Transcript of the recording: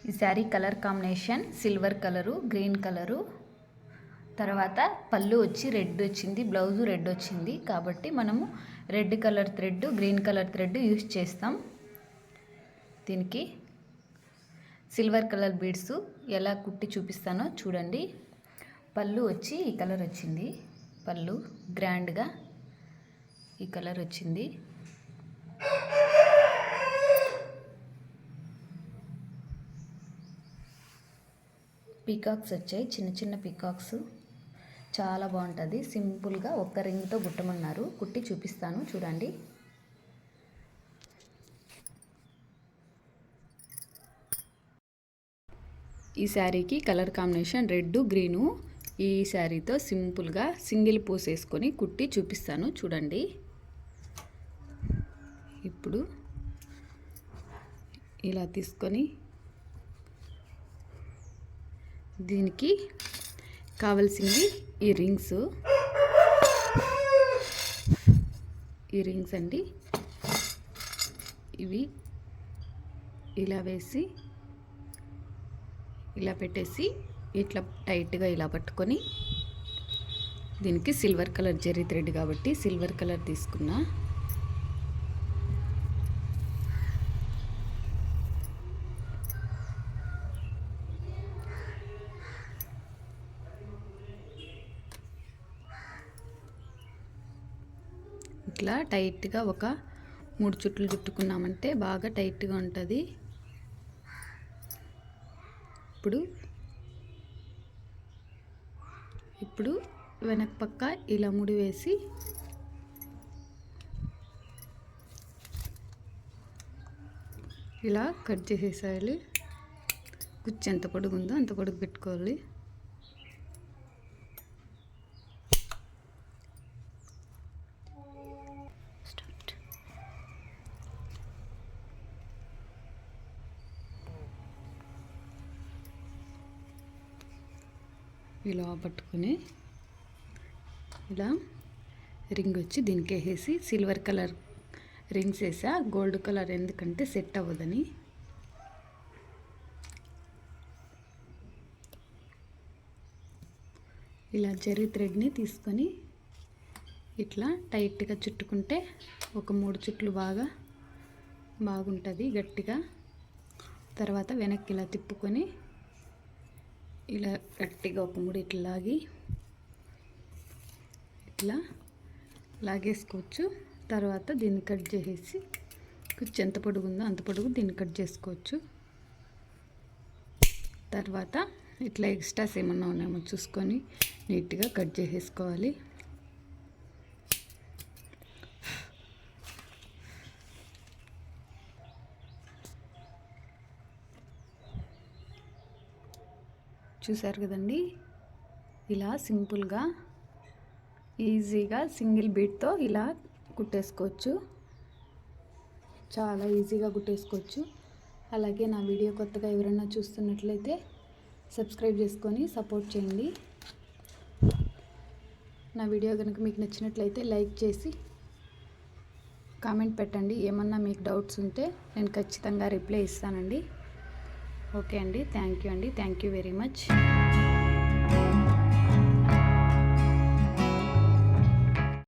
ఈ sari colour combination silver colour, green colour. తర్వాత పళ్ళు వచ్చి రెడ్ వచ్చింది, బ్లౌజు రెడ్ వచ్చింది. కాబట్టి మనము red colour thread, green colour thread use చేస్తాం. దీనికి సిల్వర్ కలర్ బీడ్స్ ఎలా కుట్టి చూపిస్తానో చూడండి. పళ్ళు వచ్చి ఈ కలర్ వచ్చింది, పళ్ళు గ్రాండ్గా ఈ కలర్ వచ్చింది. పీకాక్స్ వచ్చాయి, చిన్న చిన్న పీకాక్స్. చాలా బాగుంటుంది. సింపుల్గా ఒక్క రింగ్తో కుట్టమన్నారు, కుట్టి చూపిస్తాను చూడండి. ఈ శారీకి కలర్ కాంబినేషన్ రెడ్, గ్రీను. ఈ శారీతో సింపుల్గా సింగిల్ పూస్ వేసుకొని కుట్టి చూపిస్తాను చూడండి. ఇప్పుడు ఇలా తీసుకొని దీనికి కావాల్సింది ఈ రింగ్స్ అండి. ఇవి ఇలా వేసి ఇలా పెట్టేసి ఇట్లా టైట్గా ఇలా పట్టుకొని దీనికి సిల్వర్ కలర్ జెర్రీ థ్రెడ్ కాబట్టి సిల్వర్ కలర్ తీసుకున్నా. ఇట్లా టైట్గా ఒక 3 చుట్లు చుట్టుకున్నామంటే బాగా టైట్గా ఉంటుంది. ఇప్పుడు వెనక పక్క ఇలా ముడి వేసి ఇలా కట్ చేసేసేయాలి. కుచ్చు ఎంత పొడుగు ఉందో అంత పొడుగు పెట్టుకోవాలి. ఇలా పట్టుకొని ఇలా రింగ్ వచ్చి దీనికి వేసి సిల్వర్ కలర్ రింగ్స్ వేసా, గోల్డ్ కలర్ ఎందుకంటే సెట్ అవ్వదని. ఇలా జెర్రీ థ్రెడ్ని తీసుకొని ఇట్లా టైట్గా చుట్టుకుంటే ఒక 3 చుట్లు బాగుంటుంది గట్టిగా. తర్వాత వెనక్కి ఇలా తిప్పుకొని ఇలా గట్టిగా ఒక ముడి ఇట్లా లాగి ఇట్లా లాగేసుకోవచ్చు. తర్వాత దీన్ని కట్ చేసేసి కుచ్చు ఎంత పొడుగు ఉందో అంత పొడుగు దీన్ని కట్ చేసుకోవచ్చు. తర్వాత ఇట్లా ఎక్స్ట్రాస్ ఏమన్నా ఉన్నాయేమో చూసుకొని నీట్గా కట్ చేసేసుకోవాలి. చూసారు కదండి, ఇలా సింపుల్గా ఈజీగా సింగిల్ బీట్తో ఇలా కుట్టేసుకోవచ్చు. చాలా ఈజీగా కుట్టేసుకోవచ్చు. అలాగే నా వీడియో కొత్తగా ఎవరైనా చూస్తున్నట్లయితే సబ్స్క్రైబ్ చేసుకొని సపోర్ట్ చేయండి. నా వీడియో కనుక మీకు నచ్చినట్లయితే లైక్ చేసి కామెంట్ పెట్టండి. ఏమన్నా మీకు డౌట్స్ ఉంటే నేను ఖచ్చితంగా రిప్లై ఇస్తానండి. ఓకే అండి, థ్యాంక్ యూ అండి, థ్యాంక్ యూ వెరీ మచ్.